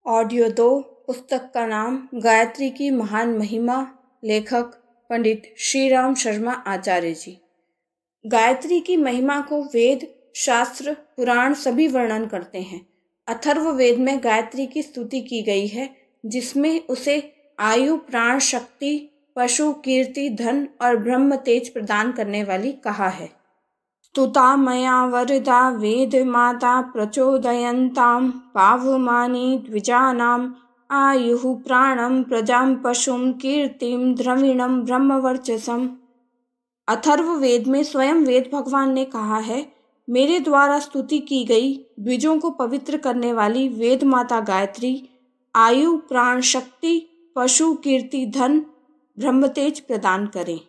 Audio 2 पुस्तक का नाम गायत्री की महान महिमा। लेखक पंडित श्री राम शर्मा आचार्य जी। गायत्री की महिमा को वेद, शास्त्र, पुराण सभी वर्णन करते हैं। अथर्व वेद में गायत्री की स्तुति की गई है, जिसमें उसे आयु, प्राण, शक्ति, पशु, कीर्ति, धन और ब्रह्म तेज प्रदान करने वाली कहा है। स्तुता मया वरदा वेद माता प्रचोदयन्तां पावमानी द्विजानां आयुः प्राणं प्रजां पशुं कीर्तिं द्रविणं ब्रह्मवर्चसम्। अथर्व वेद में स्वयं वेद भगवान ने कहा है, मेरे द्वारा स्तुति की गई द्विजों को पवित्र करने वाली वेद माता गायत्री आयु, प्राण, शक्ति, पशु, कीर्ति, धन, ब्रह्मतेज प्रदान करें।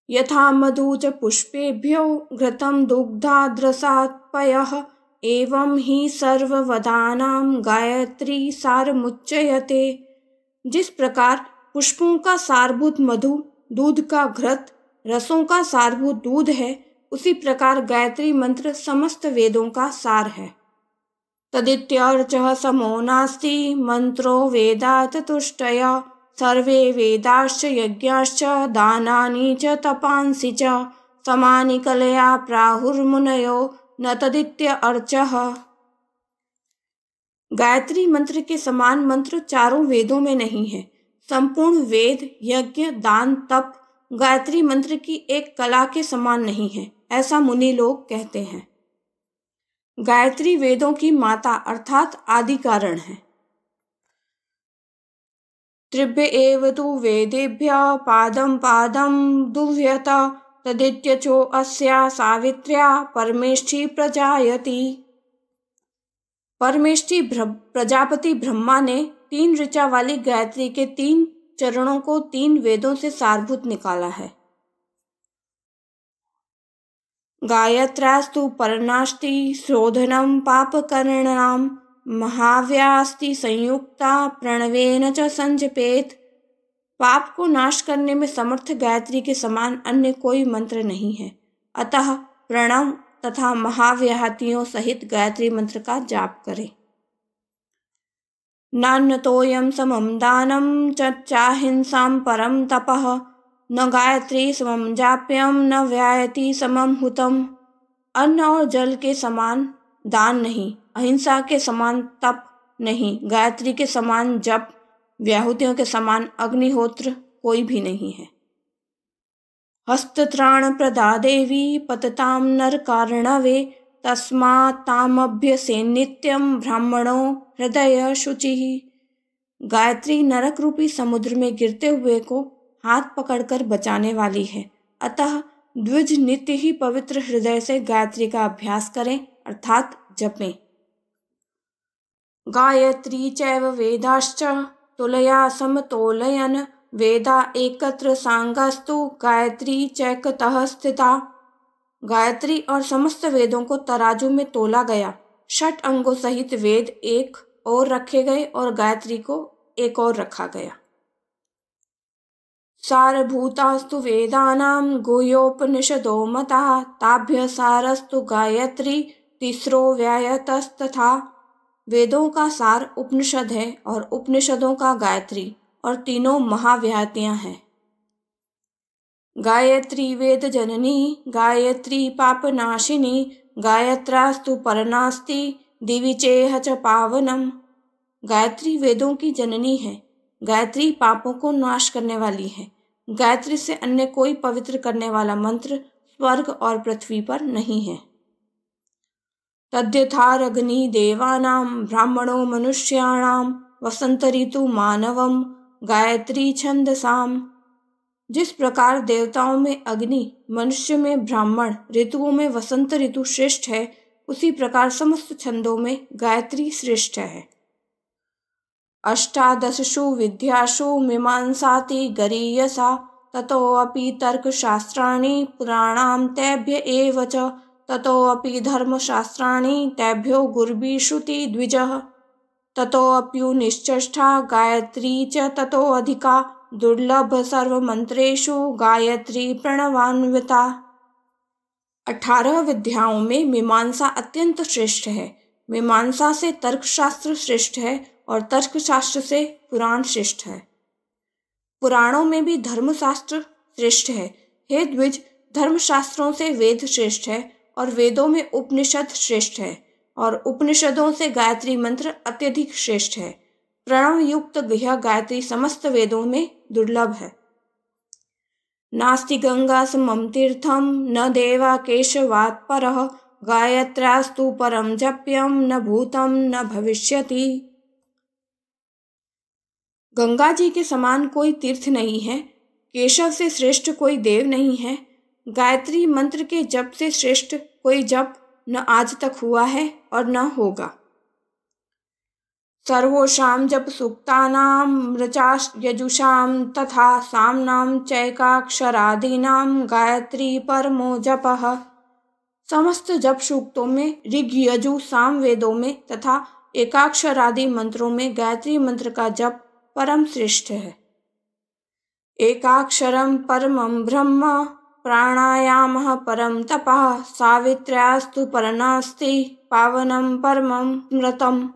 यथा मधु च पुष्पेभ्यो घृतं दुग्धाद्रसात् पयः एवं ही सर्ववदानां गायत्री सारमुच्यते। जिस प्रकार पुष्पों का सारभूत मधु, दूध का घृत, रसों का सारभूत दूध है, उसी प्रकार गायत्री मंत्र समस्त वेदों का सार है। तदित्यर्चः समो नास्ति मंत्रो वेदात् तुष्टय सर्वे वेदाश्च यज्ञाश्च दानानि च तपांसि च समानि कलया प्राहुर्मुनयो न तदित्य अर्चः। गायत्री मंत्र के समान मंत्र चारों वेदों में नहीं है। संपूर्ण वेद, यज्ञ, दान, तप गायत्री मंत्र की एक कला के समान नहीं है, ऐसा मुनि लोग कहते हैं। गायत्री वेदों की माता अर्थात आदि कारण है। त्रिभ्य एव तु वेदेभ्यः पादं पादं दुह्यत तदित्यचो अस्या सावित्र्या परमेष्ठी प्रजायति। परमेष्ठी प्रजापति ब्रह्मा ने 3 ऋचा वाली गायत्री के 3 चरणों को 3 वेदों से सारभूत निकाला है। गायत्रास्तु पर्णाष्टि शोधनं पापकर्मणां महाव्यास्ति संयुक्ता प्रणवेन च संजपेत। पाप को नाश करने में समर्थ गायत्री के समान अन्य कोई मंत्र नहीं है, अतः प्रणव तथा महाव्याहतियों सहित गायत्री मंत्र का जाप करें। नान्यतोऽयं समं दानं चाहिंसां परं तपः न गायत्री समं जाप्यं न व्यायति समं हुतम्। अन्न और जल के समान दान नहीं, अहिंसा के समान तप नहीं, गायत्री के समान जप, व्याहुतियों के समान अग्निहोत्र कोई भी नहीं है। हस्तत्राण प्रदा देवी पततां नर कारणवे तस्मात् तामभ्यसेन नित्यं ब्राह्मणो हृदय शुचिः। गायत्री नरक रूपी समुद्र में गिरते हुए को हाथ पकड़कर बचाने वाली है, अतः द्विज नित्य ही पवित्र हृदय से गायत्री का अभ्यास करें अर्थात जपें। गायत्री चैव वेदाश्च तुलया समतोलयन् वेदा एकत्र सांगास्तु गायत्री चैकतः स्थिता। गायत्री और समस्त वेदों को तराजू में तोला गया, 6 अंगों सहित वेद एक और रखे गए और गायत्री को एक और रखा गया। सारभूतास्तु वेदानां गुह्योपनिषदो मतः ताभ्य सारस्तु गायत्री तीसरो व्यायतस्तथा। वेदों का सार उपनिषद है और उपनिषदों का गायत्री, और तीनों महाव्याहतियां हैं। गायत्री वेद जननी गायत्री पापनाशिनी गायत्रास्तु परनास्ति दिवि चेह च पावनम। गायत्री वेदों की जननी है, गायत्री पापों को नाश करने वाली है। गायत्री से अन्य कोई पवित्र करने वाला मंत्र स्वर्ग और पृथ्वी पर नहीं है। तद्यथारग्नि देवानां ब्राह्मणो मनुष्याणां वसंत ऋतु मानवम गायत्री छंदसाम। जिस प्रकार देवताओं में अग्नि, मनुष्य में ब्राह्मण, ऋतुओं में वसंत ऋतु श्रेष्ठ है, उसी प्रकार समस्त छंदों में गायत्री श्रेष्ठ है। अष्टादशसु विद्यासु मीमांसाति गरीयसा ततोऽपि तर्कशास्त्राणि पुराणां तेभ्य एव च ततोऽपि धर्मशास्त्राणि तेभ्यो गुर्वी श्रुति द्विजः ततोऽप्युनिश्चष्टा गायत्री च ततोऽधिका दुर्लभ सर्वमंत्रेषु गायत्री प्रणवान्विता। 18 विद्याओं में मीमांसा अत्यंत श्रेष्ठ है, मीमांसा से तर्कशास्त्र श्रेष्ठ है और तर्कशास्त्र से पुराण श्रेष्ठ है। पुराणों में भी धर्मशास्त्र श्रेष्ठ है। हे द्विज, धर्मशास्त्रों से वेद श्रेष्ठ है और वेदों में उपनिषद श्रेष्ठ है और उपनिषदों से गायत्री मंत्र अत्यधिक श्रेष्ठ है। प्रणव युक्त यह गायत्री समस्त वेदों में दुर्लभ है। नास्ति गंगा समम तीर्थम न देवा केशवात् परः गायत्र्यास्तु परम जप्यम न भूतम न भविष्यति। गंगा जी के समान कोई तीर्थ नहीं है, केशव से श्रेष्ठ कोई देव नहीं है, गायत्री मंत्र के जप से श्रेष्ठ कोई जप न आज तक हुआ है और न होगा। सर्वोषां जप सूक्तानां ऋचाश्च यजुषां तथा साम्नां चैकाक्षरादीनां गायत्री परमो जपः। समस्त जप सूक्तों में, ऋग यजु साम वेदों में तथा एकाक्षरादि मंत्रों में गायत्री मंत्र का जप परम श्रेष्ठ है। एकाक्षरम परमं ब्रह्म प्राणायामः परम तपः सावित्र्यास्तु परनास्ति पावनम परमं स्मृतम्।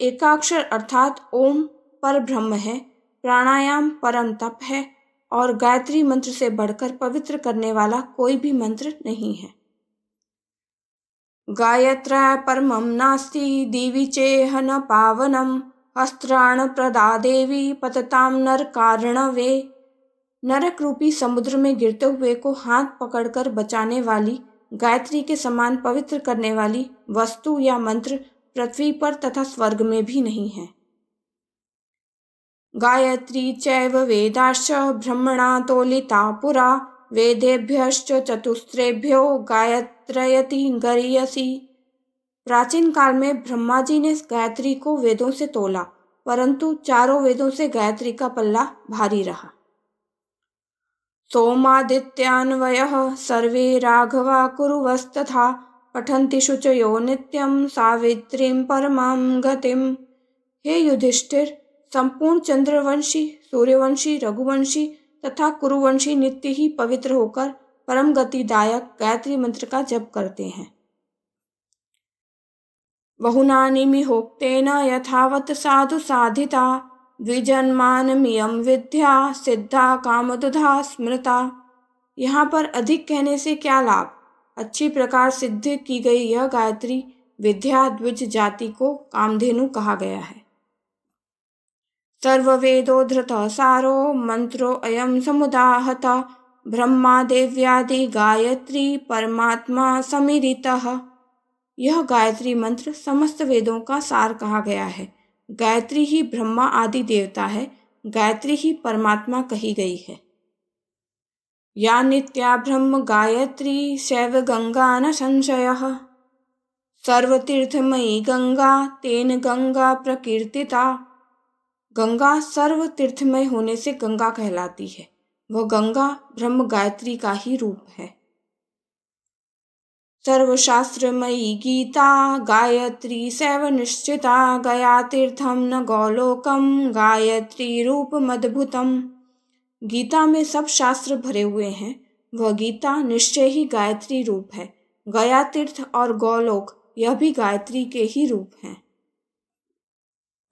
एकाक्षर अर्थात ओम पर ब्रह्म है, प्राणायाम परम तप है और गायत्री मंत्र से बढ़कर पवित्र करने वाला कोई भी मंत्र नहीं है। गायत्र्या परमं नास्ति दिवि चेह न पावनम अस्त्राण प्रदा देवी पततां नरकार्णवे। नरक रूपी समुद्र में गिरते हुए को हाथ पकड़कर बचाने वाली, गायत्री के समान पवित्र करने वाली वस्तु या मंत्र पृथ्वी पर तथा स्वर्ग में भी नहीं है। गायत्री चैव वेदाश्च ब्रह्मणा तोलिता पुरा वेदेभ्यश्च चतुस्रेभ्यो गायत्रयति गरीयसी। प्राचीन काल में ब्रह्मा जी ने गायत्री को वेदों से तोला, परंतु चारों वेदों से गायत्री का पल्ला भारी रहा। सोमादित्यान्वयः सर्वे राघवा कुरुवस्तथा पठन्ति शुचयो नित्यं सावित्रीं परमां गतिम्। हे युधिष्ठिर, संपूर्ण चंद्रवंशी, सूर्यवंशी, रघुवंशी तथा कुरुवंशी नित्य ही पवित्र होकर परम गतिदायक गायत्री मंत्र का जप करते हैं। बहुनानि होक्तेन यथावत् साधु साधिता द्विजन्मानमियं विद्या सिद्धा कामदुधा स्मृता। यहाँ पर अधिक कहने से क्या लाभ, अच्छी प्रकार सिद्ध की गई यह गायत्री विद्या द्विज जाति को कामधेनु कहा गया है। सर्ववेदो धृतः सारो मंत्रो अयं समुदाहतः ब्रह्मा देव्यादि गायत्री परमात्मा समीरितः। यह गायत्री मंत्र समस्त वेदों का सार कहा गया है। गायत्री ही ब्रह्मा आदि देवता है, गायत्री ही परमात्मा कही गई है। या नित्या ब्रह्म गायत्री शैव गंगा न संशयः। सर्वतीर्थमयी गंगा तेन गंगा प्रकीर्तिता। गंगा सर्व तीर्थमय होने से गंगा कहलाती है। वह गंगा ब्रह्म गायत्री का ही रूप है। सर्वशास्त्रमयी गीता गायत्री सैव निश्चिता गया तीर्थम न गौलोकम गायत्री रूपमद्भुतम। गीता में सब शास्त्र भरे हुए हैं, वह गीता निश्चय ही गायत्री रूप है। गया तीर्थ और गौलोक यह भी गायत्री के ही रूप हैं।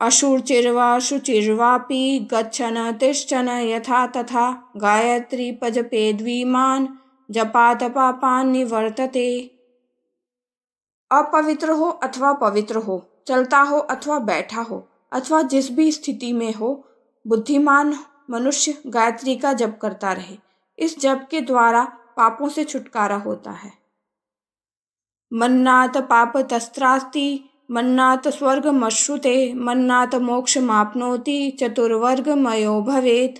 अशुचिर्वा शुचिर्वापि गच्छन तिष्ठन यथा तथा गायत्री पजपेद्विमान जपात पापान् निवर्तते। अपवित्र हो अथवा पवित्र हो, चलता हो अथवा बैठा हो अथवा जिस भी स्थिति में हो, बुद्धिमान मनुष्य गायत्री का जप करता रहे। इस जप के द्वारा पापों से छुटकारा होता है। मन्नात पाप तस्त्रास्ति मन्नात स्वर्गमश्नुते मन्नात मोक्षमाप्नोति चतुर्वर्गमयो भवेत्।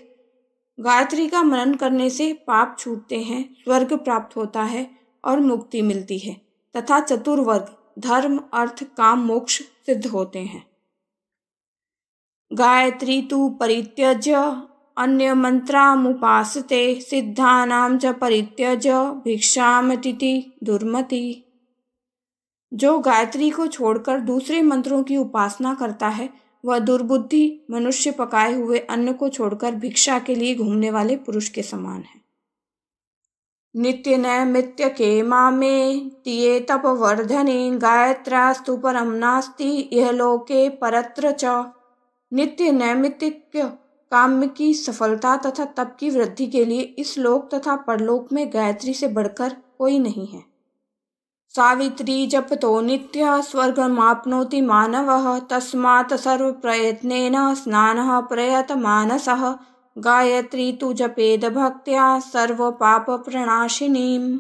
गायत्री का मनन करने से पाप छूटते हैं, स्वर्ग प्राप्त होता है और मुक्ति मिलती है तथा चतुर्वर्ग धर्म अर्थ काम मोक्ष सिद्ध होते हैं। गायत्री तु परित्यज्य अन्य मंत्रामुपासते सिद्धानां च परित्यज्य भिक्षामतीति दुर्मति। जो गायत्री को छोड़कर दूसरे मंत्रों की उपासना करता है, वह दुर्बुद्धि मनुष्य पकाए हुए अन्न को छोड़कर भिक्षा के लिए घूमने वाले पुरुष के समान है। नित्य नैमित्य के मामे तिये तपवर्धने गायत्रास्तु परम नास्ति यह लोके परत्र च। नित्य नैमित्तिक काम्य की सफलता तथा तप की वृद्धि के लिए इस लोक तथा परलोक में गायत्री से बढ़कर कोई नहीं है। सावित्री जपतो नित्यः स्वर्गमाप्नोति मानवः तस्मात् सर्वप्रयत्नेन स्नानः प्रयतमानसः गायत्री तु जपेद भक्त्या सर्वपापप्रणाशिनीम्।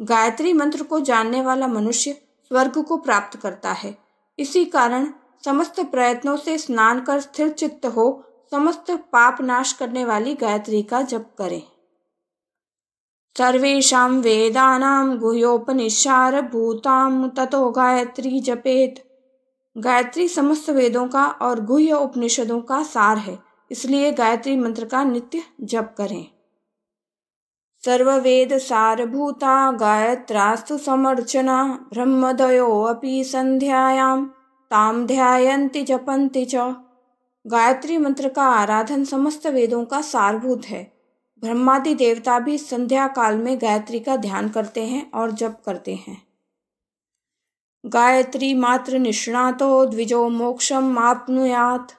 गायत्री मंत्र को जानने वाला मनुष्य स्वर्ग को प्राप्त करता है। इसी कारण समस्त प्रयत्नों से स्नान कर स्थिर चित्त हो समस्त पाप नाश करने वाली गायत्री का जप करें। सर्वेषां वेदानां गुह्योपनिषारभूतां ततो गायत्री जपेत। गायत्री समस्त वेदों का और गुह्य उपनिषदों का सार है, इसलिए गायत्री मंत्र का नित्य जप करें। सर्ववेद सारभूता गायत्रास्तु समर्चना ब्रह्मदयोऽपि संध्यायां तां ध्यायन्ति जपन्ति च। गायत्री मंत्र का आराधन समस्त वेदों का सारभूत है। ब्रह्मादि देवता भी संध्या काल में गायत्री का ध्यान करते हैं और जप करते हैं। गायत्री मात्र निष्णातो द्विजो मोक्षम आप्नुयात्।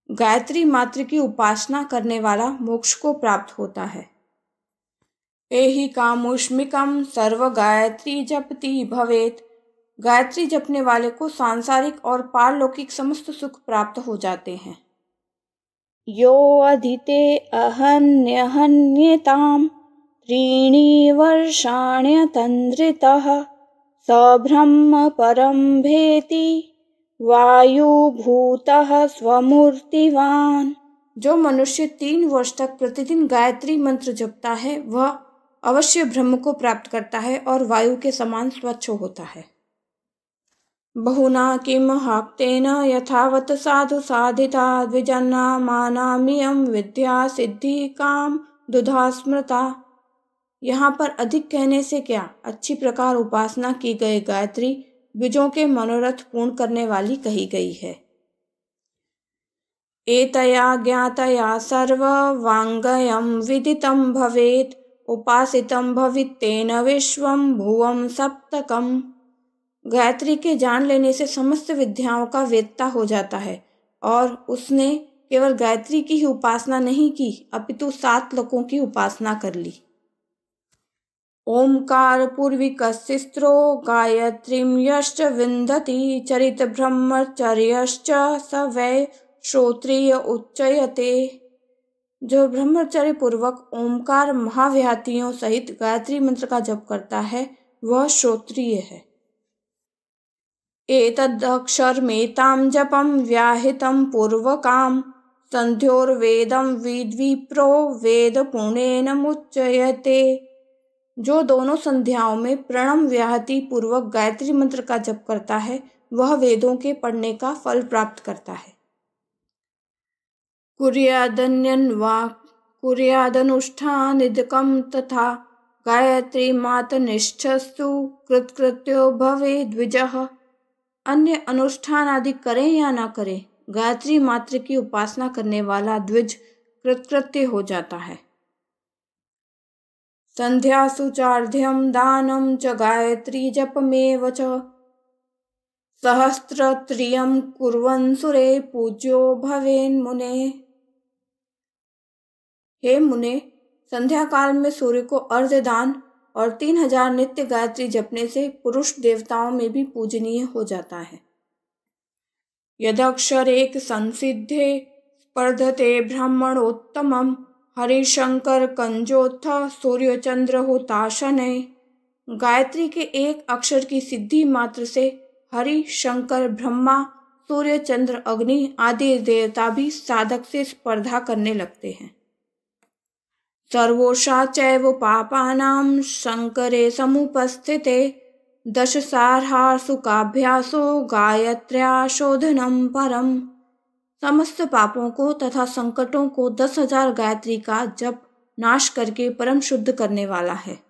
गायत्री मात्र की उपासना करने वाला मोक्ष को प्राप्त होता है। एहि कामुष्मिकम सर्व गायत्री जपति भवेत। गायत्री जपने वाले को सांसारिक और पारलौकिक समस्त सुख प्राप्त हो जाते हैं। यो अधिते अहन्यहन्यतां त्रीणि वर्षाण्यतन्द्रितः स ब्रह्म परं भेति वायुभूतः स्वमूर्तिवान्। जो मनुष्य 3 वर्ष तक प्रतिदिन गायत्री मंत्र जपता है वह अवश्य ब्रह्म को प्राप्त करता है और वायु के समान स्वच्छ होता है। बहुना किम हाक्तेन यथावत साधु साधिता द्विजना मानामियं विद्या सिद्धि काम दुधा स्मृता। यहाँ पर अधिक कहने से क्या, अच्छी प्रकार उपासना की गई गायत्री द्विजों के मनोरथ पूर्ण करने वाली कही गई है। एतया ज्ञातया सर्व वाङ्गयं विदितं भवेत् उपासितं भवित्तेन विश्वं भुवं सप्तकम्। गायत्री के जान लेने से समस्त विद्याओं का वेत्ता हो जाता है और उसने केवल गायत्री की ही उपासना नहीं की अपितु 7 लोकों की उपासना कर ली। ओंकार पूर्विकस्त्रो गायत्रीं यश्च विन्दति चरित ब्रह्मचर्यश्च स वै श्रोत्रिय उच्चयते। जो ब्रह्मचर्य पूर्वक ओंकार महाव्याहतियों सहित गायत्री मंत्र का जप करता है वह श्रोत्रिय है। एतदक्षरमेतां जपं व्याहितं पूर्वकां संध्योर्वेदं विद्विप्रो वेद पुण्येन मुच्यते। जो दोनों संध्याओं में प्रणम व्याहति पूर्वक गायत्री मंत्र का जप करता है वह वेदों के पढ़ने का फल प्राप्त करता है। कुर्यादन्यन्वा कुर्यादनुष्ठानिदकं तथा गायत्री मातनिष्ठस्तु कृतकृत्यो भवे द्विजः। अन्य अनुष्ठान आदि करें या ना करें, गायत्री मात्र की उपासना करने वाला द्विज कृतकृत्य हो जाता है। संध्यासु चार्ध्यं दानं च गायत्री जपमेव च सहस्त्रत्रियं कुर्वन् सुरे पूज्यो भवेन् मुने। हे मुने, संध्या काल में सूर्य को अर्घ्य दान और 3000 नित्य गायत्री जपने से पुरुष देवताओं में भी पूजनीय हो जाता है। यदक्षरेक संसिद्धे स्पर्धते ब्राह्मणोत्तमं हरिशंकर कंजोत्थ सूर्य चंद्र होताशने। गायत्री के एक अक्षर की सिद्धि मात्र से हरि शंकर ब्रह्मा सूर्य चंद्र अग्नि आदि देवता भी साधक से स्पर्धा करने लगते हैं। सर्वोषा चैव पापानां शंकरे समुपस्थिते दशसार्हासुकाभ्यासो गायत्र्या शोधनं परम। समस्त पापों को तथा संकटों को 10,000 गायत्री का जप नाश करके परम शुद्ध करने वाला है।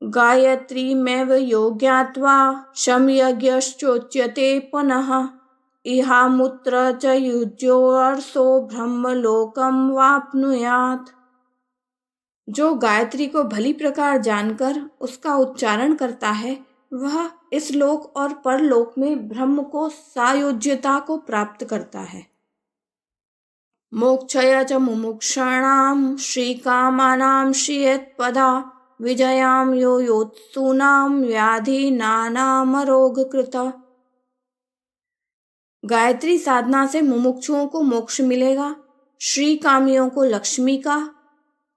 गायत्रीमेव यो ज्ञात्वा शमयज्ञश्चोच्यते पुनः इहामुत्र च युज्योऽर्सो ब्रह्मलोकं वाप्नुयात्। जो गायत्री को भली प्रकार जानकर उसका उच्चारण करता है वह इस लोक और परलोक में ब्रह्म को सायुज्यता को प्राप्त करता है। मोक्षय च मुमुक्षाणां श्रीकामानां श्रियत्पदा विजयां यो योत्सूनां व्याधि नानामरोगकृत। गायत्री साधना से मुमुक्षुओं को मोक्ष मिलेगा, श्री कामियों को लक्ष्मी का,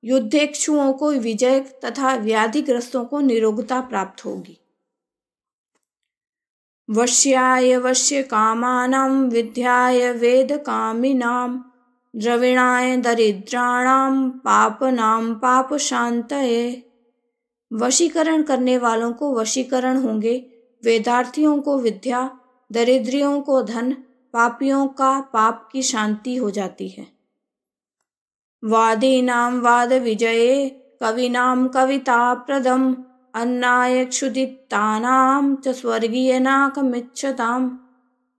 युद्धेक्षुओं को विजय तथा व्याधिग्रस्तों को निरोगता प्राप्त होगी। वश्याय वश्य कामानां विद्याय वेद कामिनां द्रविणाय दरिद्राणां पापनां पाप शांतये। वशीकरण करने वालों को वशीकरण होंगे, वेदार्थियों को विद्या, दरिद्रियों को धन, पापियों का पाप की शांति हो जाती है। वादीनां वाद विजये कविनां कविता प्रदम अन्नाय क्षुदितानां च स्वर्गीय नाकमिच्छताम्।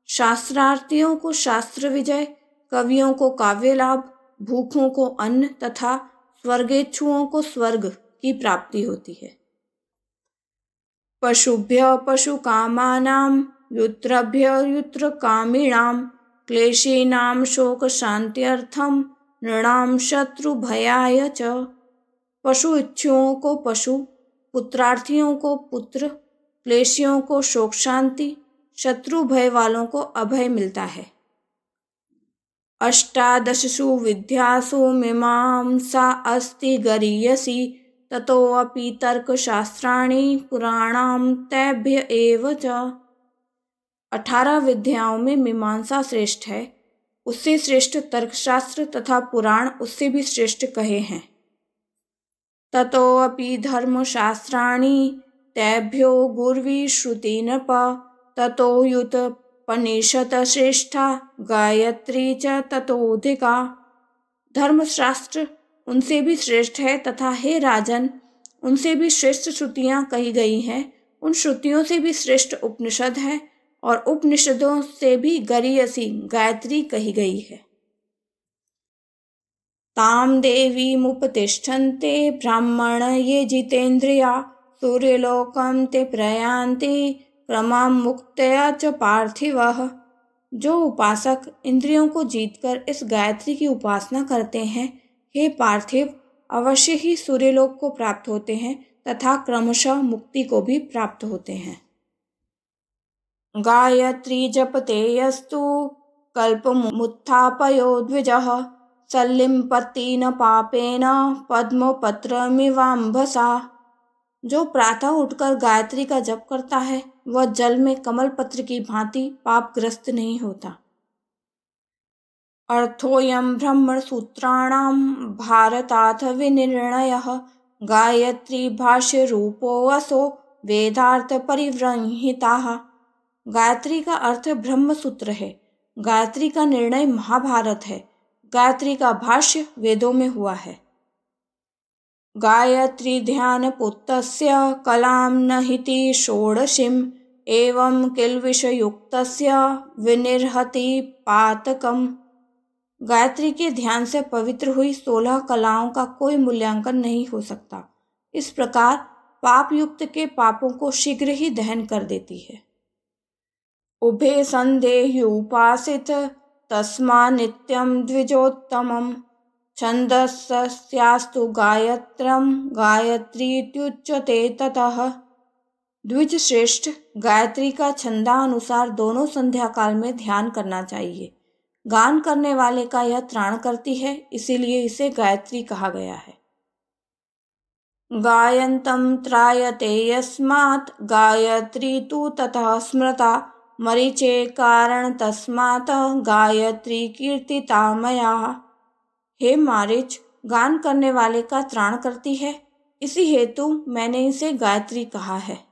शास्त्रार्थियों को शास्त्र विजय, कवियों को काव्य लाभ, भूखों को अन्न तथा स्वर्गेच्छुओं को स्वर्ग की प्राप्ति होती है। पशुभ्य पशु कामानां युत्रभ्य युत्र कामिणां क्लेशीनां शोक शांत्यर्थम नृणां शत्रु भयाय च। पशु इच्छुओं को पशु, पुत्रार्थियों को पुत्र, क्लेशियों को शोक शांति, शत्रु भय वालों को अभय मिलता है। अष्टादशसु विद्यासु मीमांसा अस्ति गरीयसी ततोऽपि तर्कशास्त्राणि पुराणां तेभ्य एव च। 18 विद्याओं में मीमांसा श्रेष्ठ है, उससे श्रेष्ठ तर्कशास्त्र तथा पुराण उससे भी श्रेष्ठ कहे हैं। ततोऽपि धर्मशास्त्राणि तेभ्यो गुर्वी श्रुति नृप ततो युत पनिषद श्रेष्ठा गायत्री च ततोधिका। धर्मशास्त्र उनसे भी श्रेष्ठ है तथा हे राजन, उनसे भी श्रेष्ठ श्रुतियां कही गई हैं। उन श्रुतियों से भी श्रेष्ठ उपनिषद है और उपनिषदों से भी गरीयसी गायत्री कही गई है। ताम देवीमुपतिष्ठन्ते ब्राह्मण ये जितेन्द्रिया सूर्यलोकं ते प्रयान्ति क्रमां मुक्तया च पार्थिवः। जो उपासक इंद्रियों को जीतकर इस गायत्री की उपासना करते हैं, हे पार्थिव, अवश्य ही सूर्यलोक को प्राप्त होते हैं तथा क्रमशः मुक्ति को भी प्राप्त होते हैं। गायत्री जपते यस्तु कल्पमुत्थापयो द्विजः सल्लिम्पति न पापेन पद्मपत्रमिवाम्भसा। जो प्रातः उठकर गायत्री का जप करता है वह जल में कमल पत्र की भांति पापग्रस्त नहीं होता। अर्थोऽयं ब्रह्मण सूत्राणां भारताथ विनिर्णयः गायत्री भाष्य रूपोऽसो वेदार्थ परिव्रंहिताः। गायत्री का अर्थ ब्रह्म सूत्र है, गायत्री का निर्णय महाभारत है, गायत्री का भाष्य वेदों में हुआ है। गायत्री ध्यान पुत्तस्य कलां नहिति षोडशीम् एवं किल्बिषयुक्तस्य विनिर्हति पातकम्। गायत्री के ध्यान से पवित्र हुई 16 कलाओं का कोई मूल्यांकन नहीं हो सकता। इस प्रकार पाप युक्त के पापों को शीघ्र ही दहन कर देती है। उभे संदेह्युपासित तस्मा नित्यं द्विजोत्तमम् छन्दस्यास्तु गायत्रं गायत्रीत्युच्यते ततः। द्विज श्रेष्ठ गायत्री का छंदानुसार दोनों संध्या काल में ध्यान करना चाहिए। गान करने वाले का यह त्राण करती है, इसीलिए इसे गायत्री कहा गया है। गायन्तं त्रायते यस्मात् गायत्री तु ततः स्मृता मरीचे कारण तस्मात् गायत्री कीर्तिता मया। हे मारीच, गान करने वाले का त्राण करती है, इसी हेतु मैंने इसे गायत्री कहा है।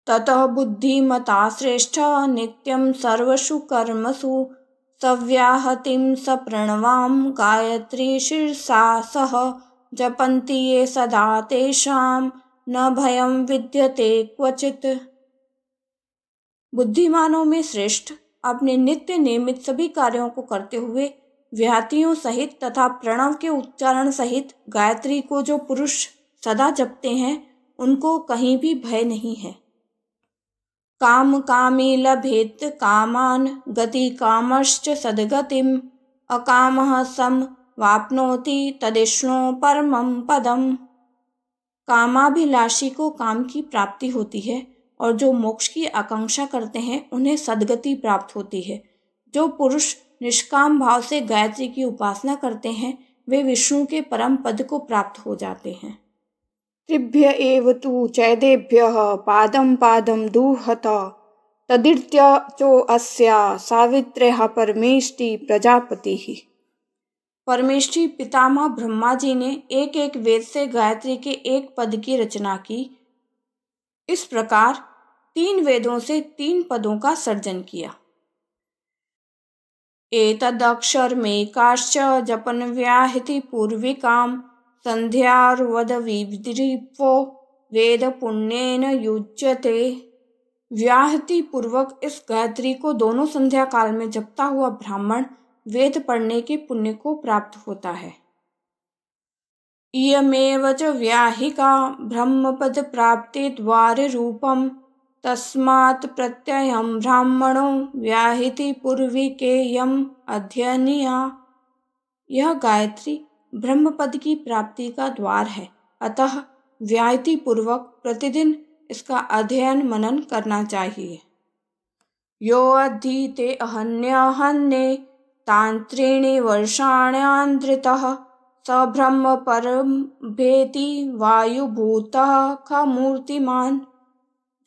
ततः बुद्धिमता श्रेष्ठ नित्यं सर्वसु कर्मसु सव्याहतिं सप्रणवां गायत्री शीर्षा सह जपन्ति ये सदा तेषां न भयं विद्यते क्वचित्। बुद्धिमानों में श्रेष्ठ अपने नित्य नियमित सभी कार्यों को करते हुए व्याहतियों सहित तथा प्रणव के उच्चारण सहित गायत्री को जो पुरुष सदा जपते हैं उनको कहीं भी भय नहीं है। काम कामी लभेत कामान गति कामश्च सद्गतिम अकामः सम वाप्नोति तदिष्णो परमं पदम। कामाभिलाषी को काम की प्राप्ति होती है और जो मोक्ष की आकांक्षा करते हैं उन्हें सद्गति प्राप्त होती है। जो पुरुष निष्काम भाव से गायत्री की उपासना करते हैं वे विष्णु के परम पद को प्राप्त हो जाते हैं। त्रिभ्य एव तु चैदेभ्यः पादं पादं दुहत तदित्य चो अस्या सावित्र्यः परमेष्टि प्रजापतिः। परमेष्टि पितामह ब्रह्मा जी ने एक एक वेद से गायत्री के एक पद की रचना की। इस प्रकार 3 वेदों से 3 पदों का सर्जन किया। एतदक्षरमेकाश्च जपन व्याहति पूर्विकां संध्यार्वदविद्रीपो वेद पुण्येन युज्यते। व्याहति पूर्वक इस गायत्री को दोनों संध्या काल में जपता हुआ ब्राह्मण वेद पढ़ने के पुण्य को प्राप्त होता है। इयमेव च व्याहिका ब्रह्मपद प्राप्ति द्वार रूपम तस्मात् प्रत्ययं ब्राह्मणो व्याहति पूर्विकेयम अध्ययनीया। यह गायत्री ब्रह्मपद की प्राप्ति का द्वार है, अतः व्याहति पूर्वक प्रतिदिन इसका अध्ययन मनन करना चाहिए। यो अधीते अहन्यहन्ये तांत्रीणि वर्षाण्यान्द्रितः स ब्रह्म परम भेति वायुभूतः खमूर्तिमान।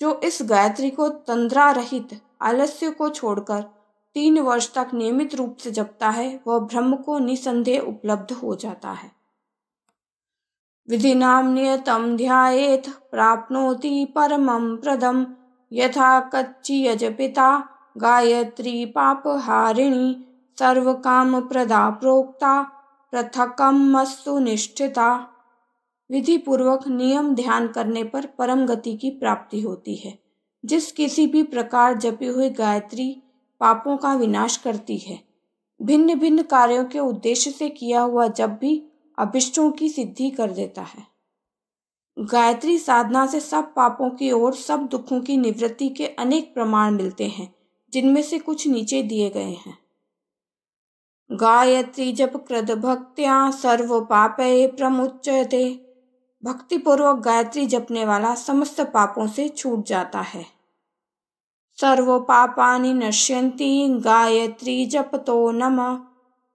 जो इस गायत्री को तंद्रा रहित आलस्य को छोड़कर 3 वर्ष तक नियमित रूप से जपता है वह ब्रह्म को निसंदेह उपलब्ध हो जाता है। विधिनाम नियतम ध्यायेत प्राप्नोति परमं प्रदम यथा कच्ची यजपिता गायत्री पापहारिणी सर्वकाम प्रदा प्रोक्ता पृथकमस्तु निष्ठिता। विधि पूर्वक नियम ध्यान करने पर परम गति की प्राप्ति होती है। जिस किसी भी प्रकार जपी हुई गायत्री पापों का विनाश करती है। भिन्न भिन्न कार्यों के उद्देश्य से किया हुआ जप भी अभिष्टों की सिद्धि कर देता है। गायत्री साधना से सब पापों की ओर सब दुखों की निवृत्ति के अनेक प्रमाण मिलते हैं, जिनमें से कुछ नीचे दिए गए हैं। गायत्री जप कृत भक्त्या सर्व पापे प्रमुच्यते। भक्ति पूर्वक गायत्री जपने वाला समस्त पापों से छूट जाता है। सर्व पापानि नश्यन्ति गायत्री जपतो नमः।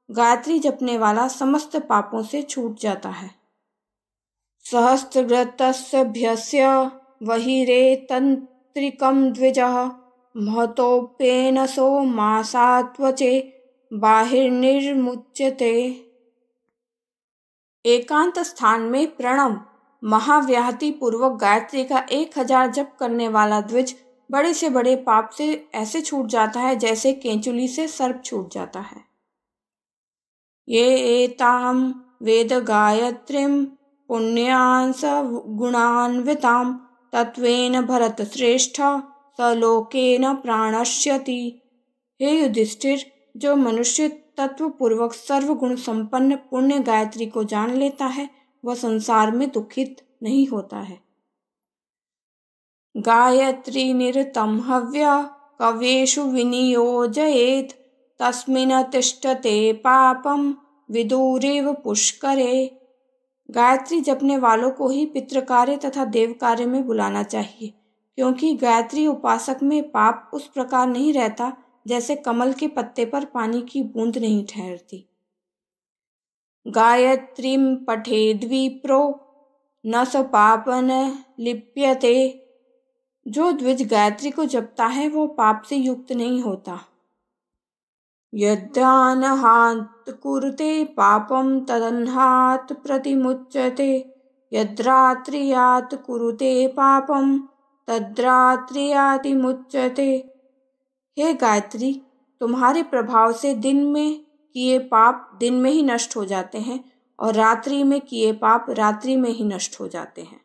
गायत्री जपने वाला समस्त पापों से छूट जाता है। सहस्रघृतस्यभ्यस्य वहिरे तंत्रिकं द्विजः महतोप्येनसो मासात्वचे बाहिर्निर्मुच्यते। एकांत स्थान में प्रणव महाव्याहति पूर्वक गायत्री का 1000 जप करने वाला द्विज बड़े से बड़े पाप से ऐसे छूट जाता है जैसे केंचुली से सर्प छूट जाता है। ये एताम वेद गायत्रीम पुण्यान्स गुणान्विताम तत्वेन भरत श्रेष्ठ सलोकेन प्राणश्यति। हे युधिष्ठिर, जो मनुष्य तत्व पूर्वक सर्वगुण संपन्न पुण्य गायत्री को जान लेता है वह संसार में दुखित नहीं होता है। गायत्री निरतम हव्य कव्येषु विनियोजयेत् तस्मिन् तिष्ठते पापम विदुरेव पुष्करे। गायत्री जपने वालों को ही पितृ कार्य तथा देव कार्य में बुलाना चाहिए, क्योंकि गायत्री उपासक में पाप उस प्रकार नहीं रहता जैसे कमल के पत्ते पर पानी की बूंद नहीं ठहरती। गायत्रीं पठेद् विप्रो न स पापन लिप्यते। जो द्विज गायत्री को जपता है वो पाप से युक्त नहीं होता। यद्यानहात् कुरुते पापं तदन्हात् प्रतिमुच्यते यद्रात्र्यात् कुरुते पापं तद्रात्र्यात् मुच्यते। हे गायत्री, तुम्हारे प्रभाव से दिन में किए पाप दिन में ही नष्ट हो जाते हैं और रात्रि में किए पाप रात्रि में ही नष्ट हो जाते हैं।